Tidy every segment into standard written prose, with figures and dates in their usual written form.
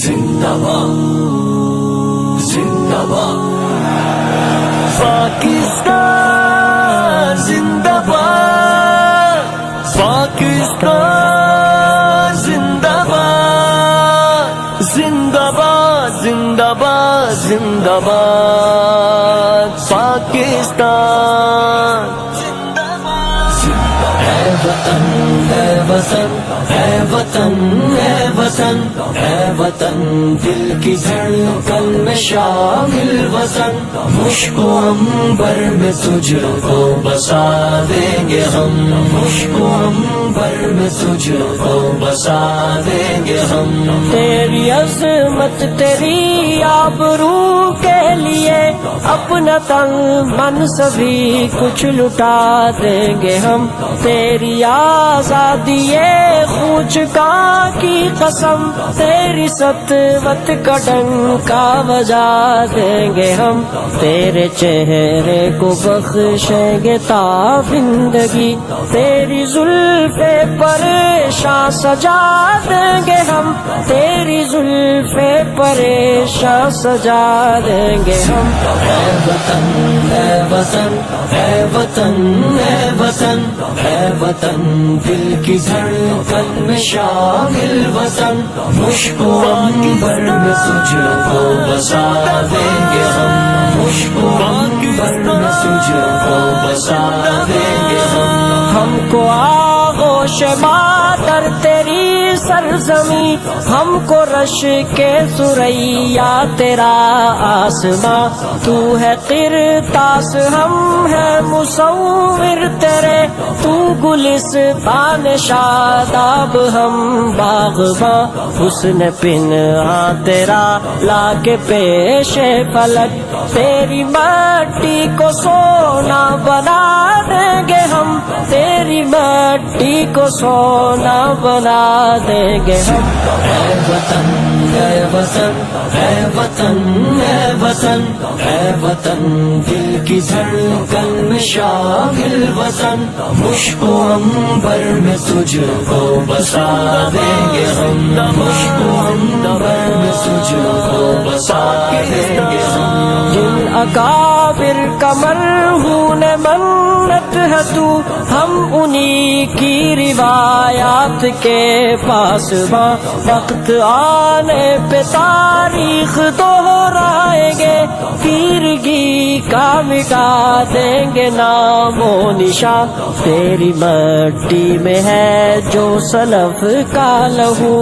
زندہ باد زندہ باد پاکستان زندہ باد پاکستان زندہ باد زندہ باد زندہ باد زندہ باد پاکستان ہے وطن ہے وطن ہے وطن ہے وطن ہے وطن دل کی دھڑکن میں شامل وطن مشک و عنبر میں تجھ کو بسا دیں گے ہم مشک و عنبر میں تجھ کو بسا دیں گے ہم تیری عظمت تیری آبرو کے لیے اپنا تن من سبھی کچھ لٹا دیں گے ہم تیری آزادی خوچ کا کی قسم تیری سطوت کا ڈنکا بجا دیں گے ہم تیرے چہرے کو بخشیں گے تا زندگی تیری زلف پریشاں سجا دیں گے ہم تیری زلف پریشاں سجا دیں گے ہم ہے وطن ہے وطن ہے وطن ہے وطن ہے وطن دل کی دھڑکن میں شامل وطن مشک و عنبر میں تجھ کو بسا دیں گے ہم مشک و عنبر میں تجھ کو بسا دیں گے ہم کو آغوش مادر تیری سرزمیں ہم کو رش کے سریا تیرا آسماں تو ہے قرطاس ہم ہے مصور تیرے تو گلستان شاداب ہم باغباں حسن پنہاں تیرا لا کے پیش فلک تیری مٹی کو سونا بنا دیں گے ہم تیری مٹی کو سونا بنا دیں گے ہم ہے وطن ہے وطن ہے وطن ہے وطن ہے وطن دل کی دھڑکن میں شامل وطن مشک و عنبر میں تجھ کو بسا دیں گے ہم مشک و عنبر میں تجھ کو بسا دیں گے ہم جن اکابر کا مرہون منت ہے تو ہم انہی کی روایات کے پاس وقت آنے پہ تاریخ دہرائیں گے تیرگی کا مٹا دیں گے نام و نشان تیری مٹی میں ہے جو سلف کا لہو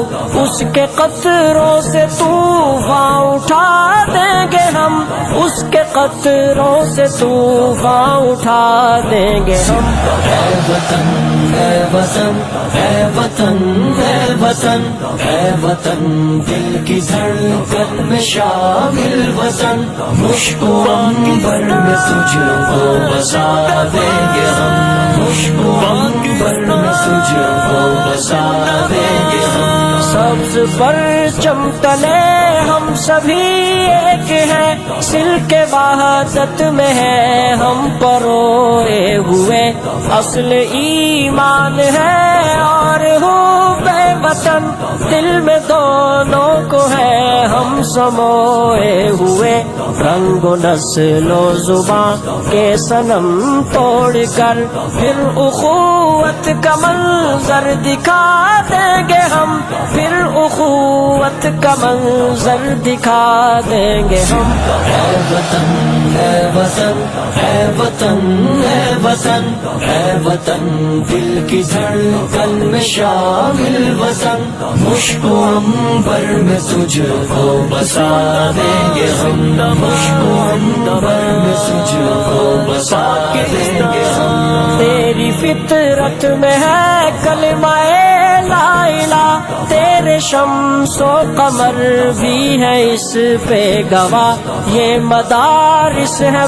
اس کے قطروں سے طوفان اٹھا دیں گے ہم اس کے قطروں سے طوفان اٹھا دیں گے ہم ہے وطن ہے وطن ہے وطن ہے وطن ہے وطن دل کی دھڑکن میں شامل وطن مشک و عنبر میں تجھ کو بسا دیں گے ہم مشک و عنبر میں تجھ کو بسا دیں گے ہم سبز پرچم تلے ہم سبھی ایک ہیں سلک وحدت میں ہے ہم پروئے ہوئے اصل ایمان ہے اور ہو بے وطن دل میں دونوں کو ہے ہم سموئے ہوئے رنگ و نسل و زبان کے صنم توڑ کر پھر اخوت کا منظر دکھا دیں گے ہم پھر اخوت کا منظر دکھا دیں گے ہم ہے وطن ہے وطن ہے وطن ہے وطن ہے وطن دل کی دھڑکن میں شامل وطن مشک و عنبر میں تجھ کو بسا دیں گے ہم مشک و عنبر میں تجھ کو بسا دیں گے ہم تیری فطرت میں ہے کلمہ لا الہ تیرے شمس و قمر بھی ہے اس پہ گواہ یہ مدارس ہے